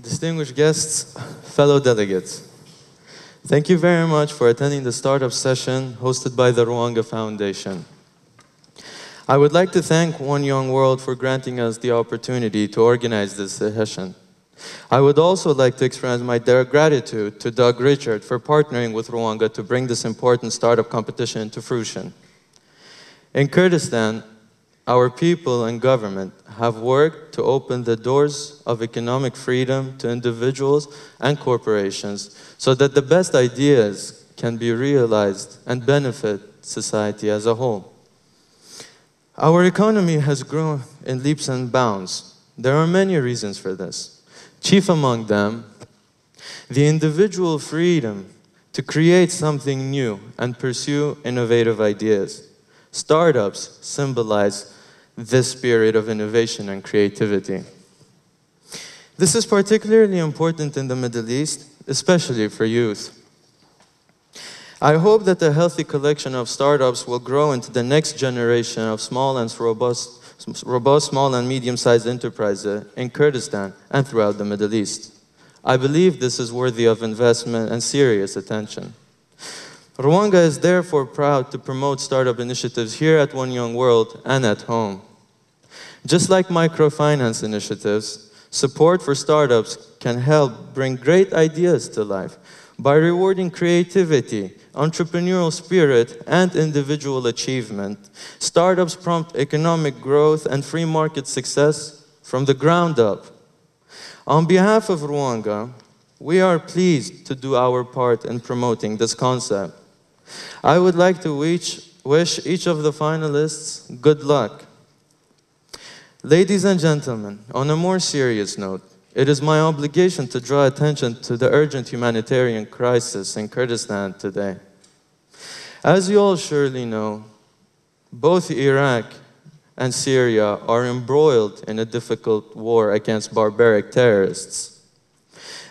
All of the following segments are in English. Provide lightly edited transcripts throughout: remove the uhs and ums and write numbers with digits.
Distinguished guests, fellow delegates, thank you very much for attending the startup session hosted by the Rwanga Foundation. I would like to thank One Young World for granting us the opportunity to organize this session. I would also like to express my direct gratitude to Doug Richard for partnering with Rwanga to bring this important startup competition to fruition. In Kurdistan, our people and government have worked to open the doors of economic freedom to individuals and corporations so that the best ideas can be realized and benefit society as a whole. Our economy has grown in leaps and bounds. There are many reasons for this. Chief among them, the individual freedom to create something new and pursue innovative ideas. Startups symbolize this spirit of innovation and creativity. This is particularly important in the Middle East, especially for youth. I hope that a healthy collection of startups will grow into the next generation of small and robust small and medium-sized enterprises in Kurdistan and throughout the Middle East. I believe this is worthy of investment and serious attention. Rwanga is therefore proud to promote startup initiatives here at One Young World and at home. Just like microfinance initiatives, support for startups can help bring great ideas to life by rewarding creativity, entrepreneurial spirit, and individual achievement. Startups prompt economic growth and free market success from the ground up. On behalf of Rwanga, we are pleased to do our part in promoting this concept. I would like to wish each of the finalists good luck. Ladies and gentlemen, on a more serious note, it is my obligation to draw attention to the urgent humanitarian crisis in Kurdistan today. As you all surely know, both Iraq and Syria are embroiled in a difficult war against barbaric terrorists.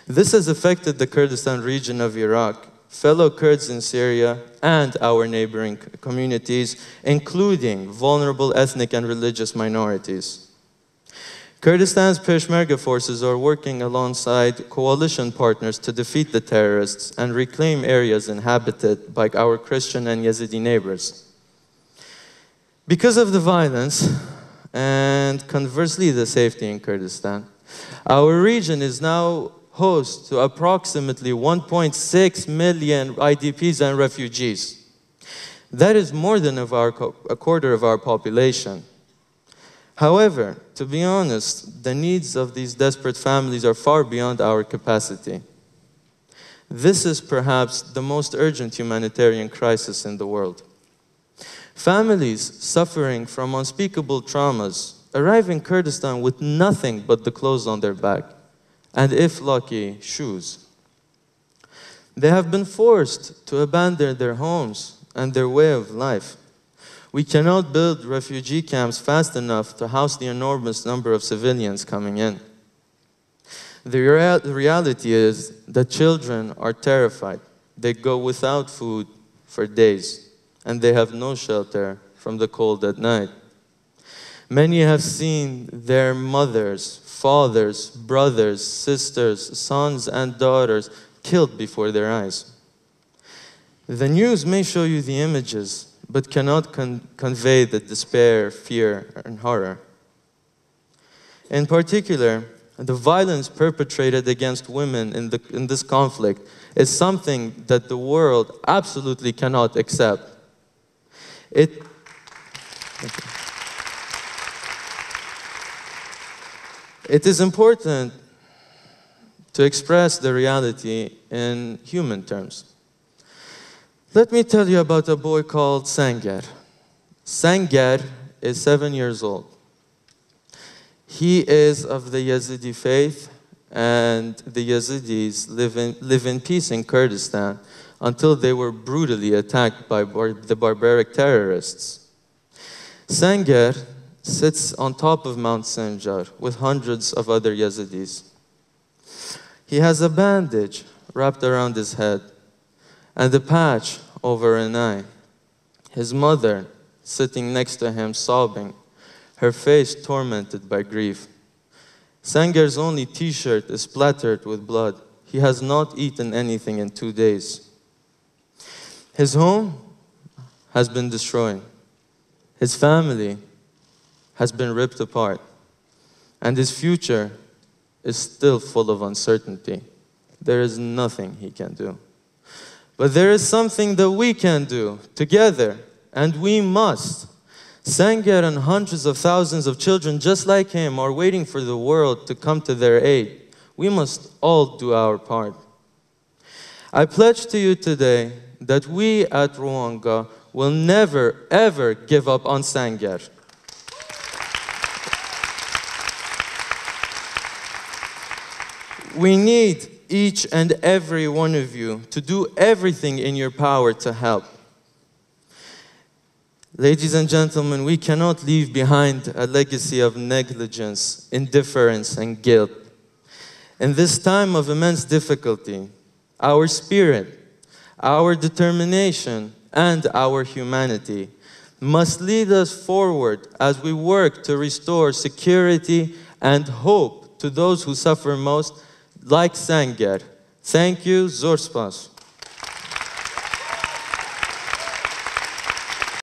This has affected the Kurdistan region of Iraq, fellow Kurds in Syria, and our neighboring communities, including vulnerable ethnic and religious minorities. Kurdistan's Peshmerga forces are working alongside coalition partners to defeat the terrorists and reclaim areas inhabited by our Christian and Yazidi neighbors. Because of the violence and conversely the safety in Kurdistan, our region is now host to approximately 1.6 million IDPs and refugees. That is more than a quarter of our population. However, to be honest, the needs of these desperate families are far beyond our capacity. This is perhaps the most urgent humanitarian crisis in the world. Families suffering from unspeakable traumas arrive in Kurdistan with nothing but the clothes on their back, and if lucky, shoes. They have been forced to abandon their homes and their way of life. We cannot build refugee camps fast enough to house the enormous number of civilians coming in. The reality is that children are terrified. They go without food for days, and they have no shelter from the cold at night. Many have seen their mothers, fathers, brothers, sisters, sons, and daughters killed before their eyes. The news may show you the images, but cannot convey the despair, fear, and horror. In particular, the violence perpetrated against women in this conflict is something that the world absolutely cannot accept. It is important to express the reality in human terms. Let me tell you about a boy called Sangar. Sangar is 7 years old. He is of the Yazidi faith, and the Yazidis live in peace in Kurdistan until they were brutally attacked by the barbaric terrorists. Sangar sits on top of Mount Sinjar with hundreds of other Yazidis. He has a bandage wrapped around his head and a patch over an eye. His mother sitting next to him sobbing, her face tormented by grief. Sanger's only t-shirt is splattered with blood. He has not eaten anything in 2 days. His home has been destroyed. His family has been ripped apart. And his future is still full of uncertainty. There is nothing he can do. But there is something that we can do together, and we must. Sanger and hundreds of thousands of children just like him are waiting for the world to come to their aid. We must all do our part. I pledge to you today that we at Rwanga will never, ever give up on Sanger. We need each and every one of you to do everything in your power to help. Ladies and gentlemen, we cannot leave behind a legacy of negligence, indifference, and guilt. In this time of immense difficulty, our spirit, our determination, and our humanity must lead us forward as we work to restore security and hope to those who suffer most, like Sanger. Thank you, Zorspas.